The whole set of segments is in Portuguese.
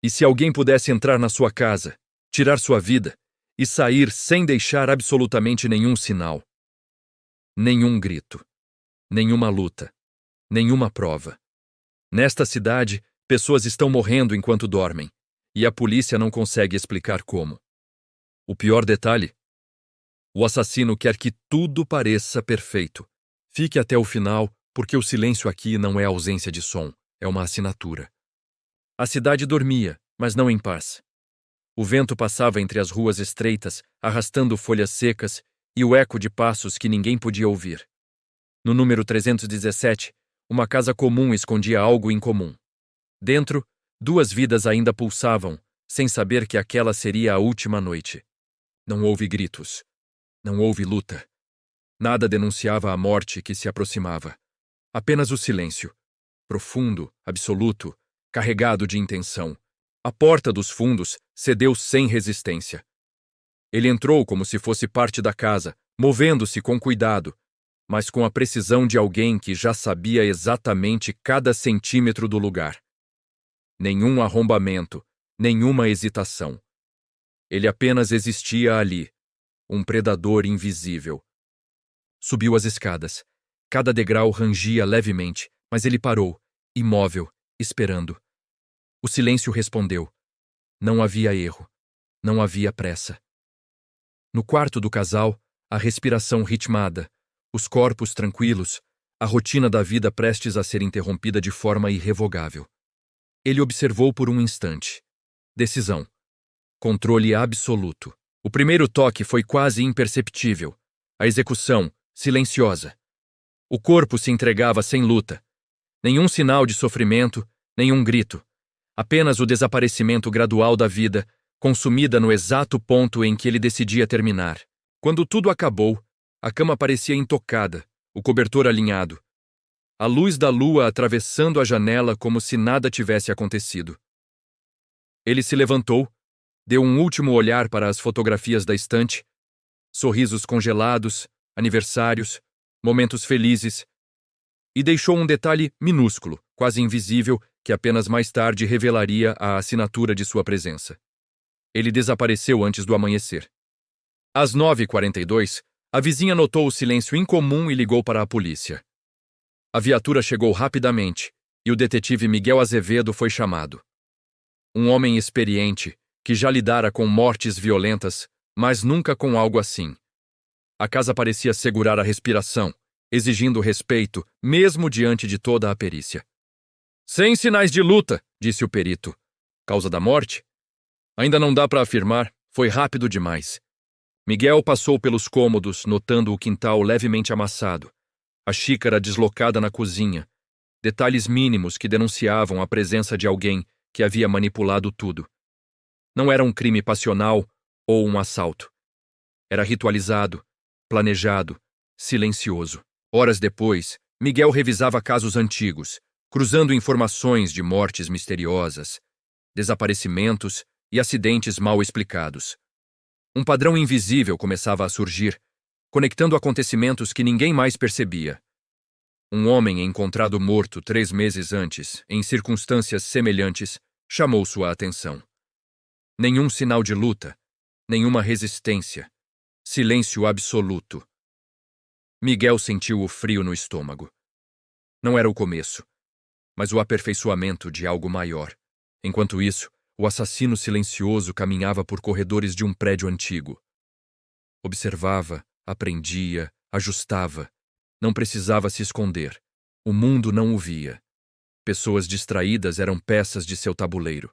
E se alguém pudesse entrar na sua casa, tirar sua vida e sair sem deixar absolutamente nenhum sinal, nenhum grito, nenhuma luta, nenhuma prova. Nesta cidade, pessoas estão morrendo enquanto dormem, e a polícia não consegue explicar como. O pior detalhe: o assassino quer que tudo pareça perfeito. Fique até o final, porque o silêncio aqui não é ausência de som, é uma assinatura. A cidade dormia, mas não em paz. O vento passava entre as ruas estreitas, arrastando folhas secas e o eco de passos que ninguém podia ouvir. No número 317, uma casa comum escondia algo incomum. Dentro, duas vidas ainda pulsavam, sem saber que aquela seria a última noite. Não houve gritos. Não houve luta. Nada denunciava a morte que se aproximava. Apenas o silêncio. Profundo, absoluto, carregado de intenção. A porta dos fundos cedeu sem resistência. Ele entrou como se fosse parte da casa, movendo-se com cuidado, mas com a precisão de alguém que já sabia exatamente cada centímetro do lugar. Nenhum arrombamento, nenhuma hesitação. Ele apenas existia ali, um predador invisível. Subiu as escadas. Cada degrau rangia levemente, mas ele parou, imóvel, esperando. O silêncio respondeu. Não havia erro. Não havia pressa. No quarto do casal, a respiração ritmada, os corpos tranquilos, a rotina da vida prestes a ser interrompida de forma irrevogável. Ele observou por um instante. Decisão. Controle absoluto. O primeiro toque foi quase imperceptível. A execução, silenciosa. O corpo se entregava sem luta. Nenhum sinal de sofrimento, nenhum grito. Apenas o desaparecimento gradual da vida, consumida no exato ponto em que ele decidia terminar. Quando tudo acabou, a cama parecia intocada, o cobertor alinhado. A luz da lua atravessando a janela como se nada tivesse acontecido. Ele se levantou, deu um último olhar para as fotografias da estante, sorrisos congelados, aniversários, momentos felizes, e deixou um detalhe minúsculo, quase invisível, que apenas mais tarde revelaria a assinatura de sua presença. Ele desapareceu antes do amanhecer. Às 9h42, a vizinha notou o silêncio incomum e ligou para a polícia. A viatura chegou rapidamente, e o detetive Miguel Azevedo foi chamado. Um homem experiente, que já lidara com mortes violentas, mas nunca com algo assim. A casa parecia segurar a respiração, exigindo respeito, mesmo diante de toda a perícia. Sem sinais de luta, disse o perito. Causa da morte? Ainda não dá para afirmar, foi rápido demais. Miguel passou pelos cômodos, notando o quintal levemente amassado, a xícara deslocada na cozinha, detalhes mínimos que denunciavam a presença de alguém que havia manipulado tudo. Não era um crime passional ou um assalto. Era ritualizado, planejado, silencioso. Horas depois, Miguel revisava casos antigos, cruzando informações de mortes misteriosas, desaparecimentos e acidentes mal explicados. Um padrão invisível começava a surgir, conectando acontecimentos que ninguém mais percebia. Um homem encontrado morto 3 meses antes, em circunstâncias semelhantes, chamou sua atenção. Nenhum sinal de luta, nenhuma resistência, silêncio absoluto. Miguel sentiu o frio no estômago. Não era o começo, mas o aperfeiçoamento de algo maior. Enquanto isso, o assassino silencioso caminhava por corredores de um prédio antigo. Observava, aprendia, ajustava. Não precisava se esconder. O mundo não o via. Pessoas distraídas eram peças de seu tabuleiro.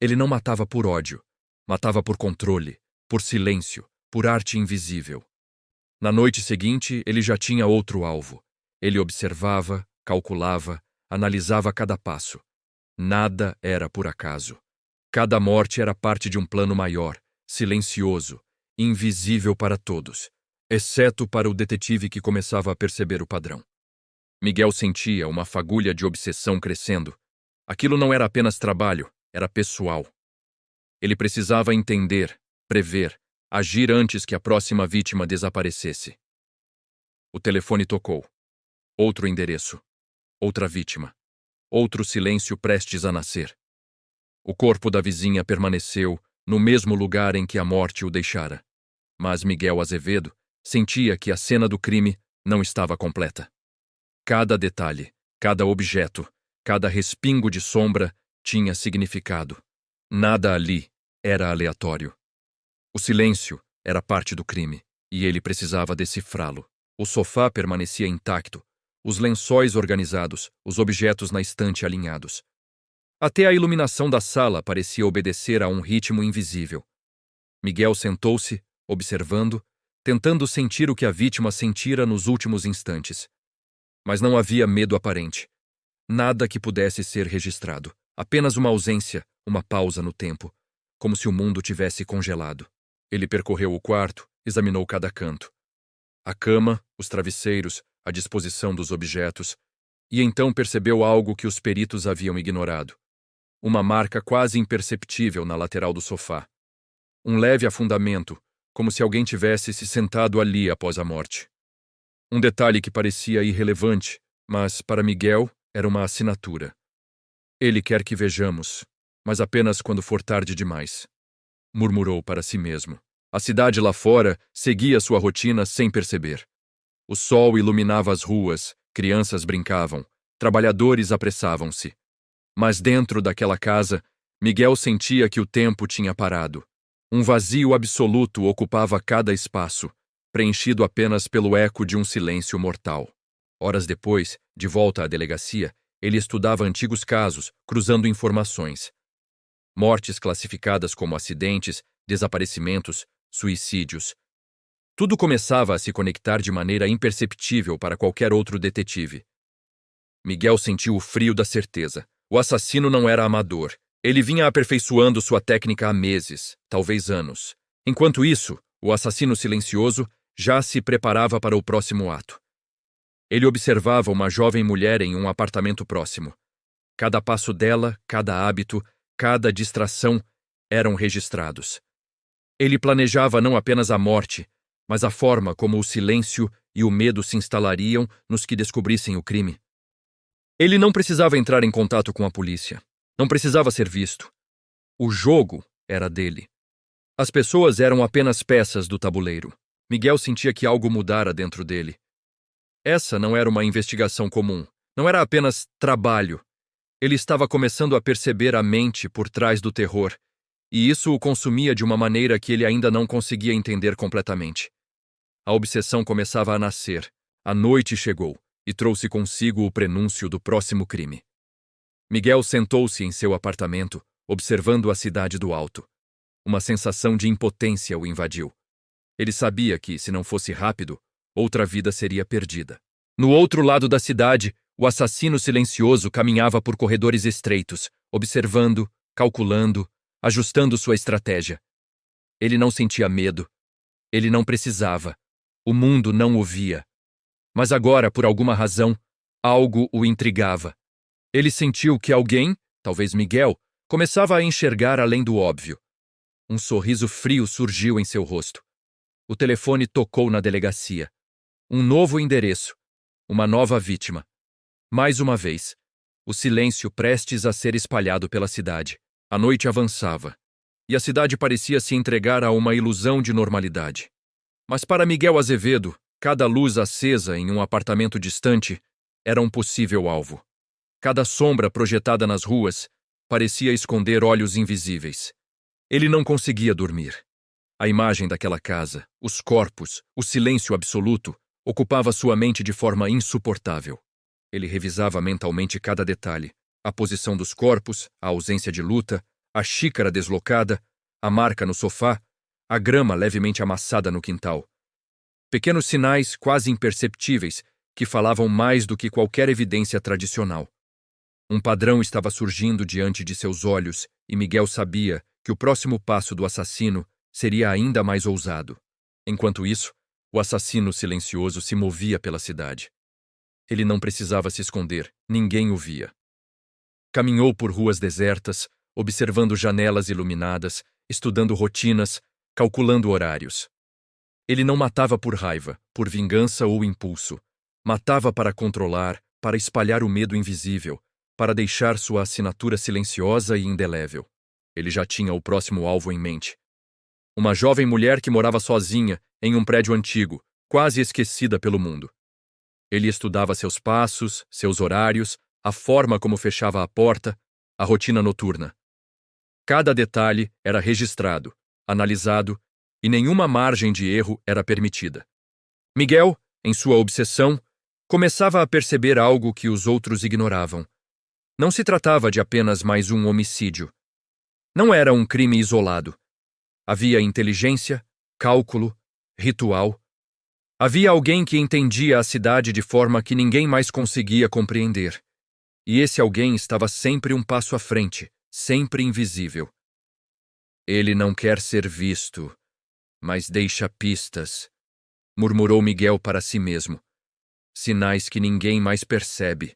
Ele não matava por ódio. Matava por controle, por silêncio, por arte invisível. Na noite seguinte, ele já tinha outro alvo. Ele observava, calculava, analisava cada passo. Nada era por acaso. Cada morte era parte de um plano maior, silencioso, invisível para todos, exceto para o detetive que começava a perceber o padrão. Miguel sentia uma fagulha de obsessão crescendo. Aquilo não era apenas trabalho, era pessoal. Ele precisava entender, prever, agir antes que a próxima vítima desaparecesse. O telefone tocou. Outro endereço. Outra vítima. Outro silêncio prestes a nascer. O corpo da vizinha permaneceu no mesmo lugar em que a morte o deixara. Mas Miguel Azevedo sentia que a cena do crime não estava completa. Cada detalhe, cada objeto, cada respingo de sombra tinha significado. Nada ali era aleatório. O silêncio era parte do crime, e ele precisava decifrá-lo. O sofá permanecia intacto, os lençóis organizados, os objetos na estante alinhados. Até a iluminação da sala parecia obedecer a um ritmo invisível. Miguel sentou-se, observando, tentando sentir o que a vítima sentira nos últimos instantes. Mas não havia medo aparente. Nada que pudesse ser registrado. Apenas uma ausência, uma pausa no tempo, como se o mundo tivesse congelado. Ele percorreu o quarto, examinou cada canto. A cama, os travesseiros, a disposição dos objetos, e então percebeu algo que os peritos haviam ignorado. Uma marca quase imperceptível na lateral do sofá. Um leve afundamento, como se alguém tivesse se sentado ali após a morte. Um detalhe que parecia irrelevante, mas para Miguel era uma assinatura. Ele quer que vejamos, mas apenas quando for tarde demais, murmurou para si mesmo. A cidade lá fora seguia sua rotina sem perceber. O sol iluminava as ruas, crianças brincavam, trabalhadores apressavam-se. Mas dentro daquela casa, Miguel sentia que o tempo tinha parado. Um vazio absoluto ocupava cada espaço, preenchido apenas pelo eco de um silêncio mortal. Horas depois, de volta à delegacia, ele estudava antigos casos, cruzando informações. Mortes classificadas como acidentes, desaparecimentos, suicídios. Tudo começava a se conectar de maneira imperceptível para qualquer outro detetive. Miguel sentiu o frio da certeza. O assassino não era amador. Ele vinha aperfeiçoando sua técnica há meses, talvez anos. Enquanto isso, o assassino silencioso já se preparava para o próximo ato. Ele observava uma jovem mulher em um apartamento próximo. Cada passo dela, cada hábito, cada distração eram registrados. Ele planejava não apenas a morte, mas a forma como o silêncio e o medo se instalariam nos que descobrissem o crime. Ele não precisava entrar em contato com a polícia. Não precisava ser visto. O jogo era dele. As pessoas eram apenas peças do tabuleiro. Miguel sentia que algo mudara dentro dele. Essa não era uma investigação comum. Não era apenas trabalho. Ele estava começando a perceber a mente por trás do terror, e isso o consumia de uma maneira que ele ainda não conseguia entender completamente. A obsessão começava a nascer. A noite chegou e trouxe consigo o prenúncio do próximo crime. Miguel sentou-se em seu apartamento, observando a cidade do alto. Uma sensação de impotência o invadiu. Ele sabia que, se não fosse rápido, outra vida seria perdida. No outro lado da cidade, o assassino silencioso caminhava por corredores estreitos, observando, calculando, ajustando sua estratégia. Ele não sentia medo. Ele não precisava. O mundo não o via. Mas agora, por alguma razão, algo o intrigava. Ele sentiu que alguém, talvez Miguel, começava a enxergar além do óbvio. Um sorriso frio surgiu em seu rosto. O telefone tocou na delegacia. Um novo endereço. Uma nova vítima. Mais uma vez, o silêncio prestes a ser espalhado pela cidade. A noite avançava, e a cidade parecia se entregar a uma ilusão de normalidade. Mas para Miguel Azevedo, cada luz acesa em um apartamento distante era um possível alvo. Cada sombra projetada nas ruas parecia esconder olhos invisíveis. Ele não conseguia dormir. A imagem daquela casa, os corpos, o silêncio absoluto, ocupava sua mente de forma insuportável. Ele revisava mentalmente cada detalhe: a posição dos corpos, a ausência de luta, a xícara deslocada, a marca no sofá, a grama levemente amassada no quintal. Pequenos sinais quase imperceptíveis que falavam mais do que qualquer evidência tradicional. Um padrão estava surgindo diante de seus olhos e Miguel sabia que o próximo passo do assassino seria ainda mais ousado. Enquanto isso, o assassino silencioso se movia pela cidade. Ele não precisava se esconder, ninguém o via. Caminhou por ruas desertas, observando janelas iluminadas, estudando rotinas, calculando horários. Ele não matava por raiva, por vingança ou impulso. Matava para controlar, para espalhar o medo invisível, para deixar sua assinatura silenciosa e indelével. Ele já tinha o próximo alvo em mente. Uma jovem mulher que morava sozinha em um prédio antigo, quase esquecida pelo mundo. Ele estudava seus passos, seus horários, a forma como fechava a porta, a rotina noturna. Cada detalhe era registrado, analisado, e nenhuma margem de erro era permitida. Miguel, em sua obsessão, começava a perceber algo que os outros ignoravam. Não se tratava de apenas mais um homicídio. Não era um crime isolado. Havia inteligência, cálculo, ritual. Havia alguém que entendia a cidade de forma que ninguém mais conseguia compreender. E esse alguém estava sempre um passo à frente, sempre invisível. Ele não quer ser visto, mas deixa pistas, murmurou Miguel para si mesmo. Sinais que ninguém mais percebe,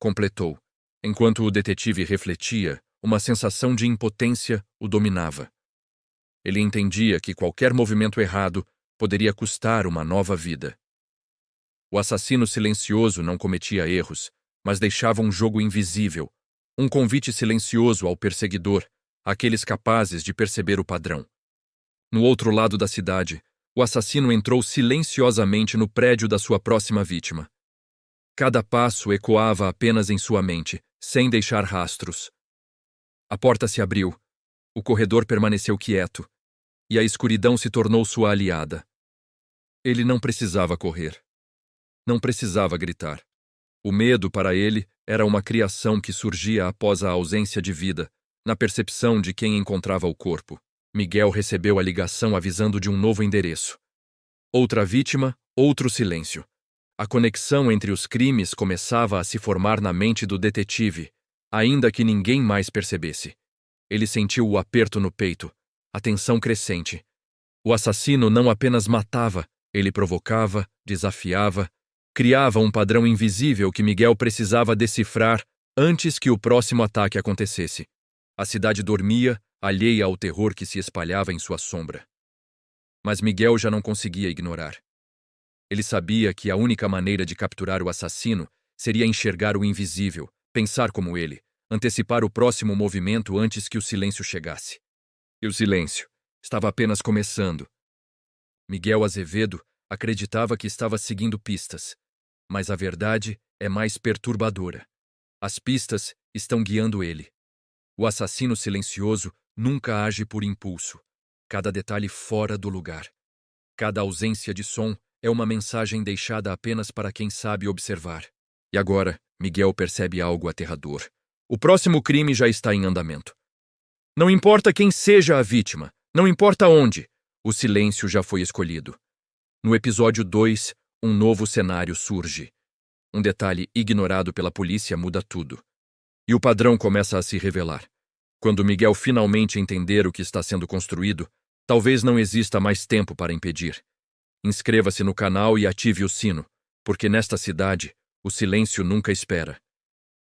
completou. Enquanto o detetive refletia, uma sensação de impotência o dominava. Ele entendia que qualquer movimento errado poderia custar uma nova vida. O assassino silencioso não cometia erros, mas deixava um jogo invisível, um convite silencioso ao perseguidor, àqueles capazes de perceber o padrão. No outro lado da cidade, o assassino entrou silenciosamente no prédio da sua próxima vítima. Cada passo ecoava apenas em sua mente, sem deixar rastros. A porta se abriu, o corredor permaneceu quieto, e a escuridão se tornou sua aliada. Ele não precisava correr. Não precisava gritar. O medo, para ele, era uma criação que surgia após a ausência de vida, na percepção de quem encontrava o corpo. Miguel recebeu a ligação avisando de um novo endereço. Outra vítima, outro silêncio. A conexão entre os crimes começava a se formar na mente do detetive, ainda que ninguém mais percebesse. Ele sentiu o aperto no peito, a tensão crescente. O assassino não apenas matava, ele provocava, desafiava, criava um padrão invisível que Miguel precisava decifrar antes que o próximo ataque acontecesse. A cidade dormia, alheia ao terror que se espalhava em sua sombra. Mas Miguel já não conseguia ignorar. Ele sabia que a única maneira de capturar o assassino seria enxergar o invisível, pensar como ele, antecipar o próximo movimento antes que o silêncio chegasse. E o silêncio estava apenas começando. Miguel Azevedo acreditava que estava seguindo pistas, mas a verdade é mais perturbadora. As pistas estão guiando ele. O assassino silencioso nunca age por impulso. Cada detalhe fora do lugar. Cada ausência de som é uma mensagem deixada apenas para quem sabe observar. E agora, Miguel percebe algo aterrador. O próximo crime já está em andamento. Não importa quem seja a vítima, não importa onde, o silêncio já foi escolhido. No episódio 2, um novo cenário surge. Um detalhe ignorado pela polícia muda tudo. E o padrão começa a se revelar. Quando Miguel finalmente entender o que está sendo construído, talvez não exista mais tempo para impedir. Inscreva-se no canal e ative o sino, porque nesta cidade, o silêncio nunca espera.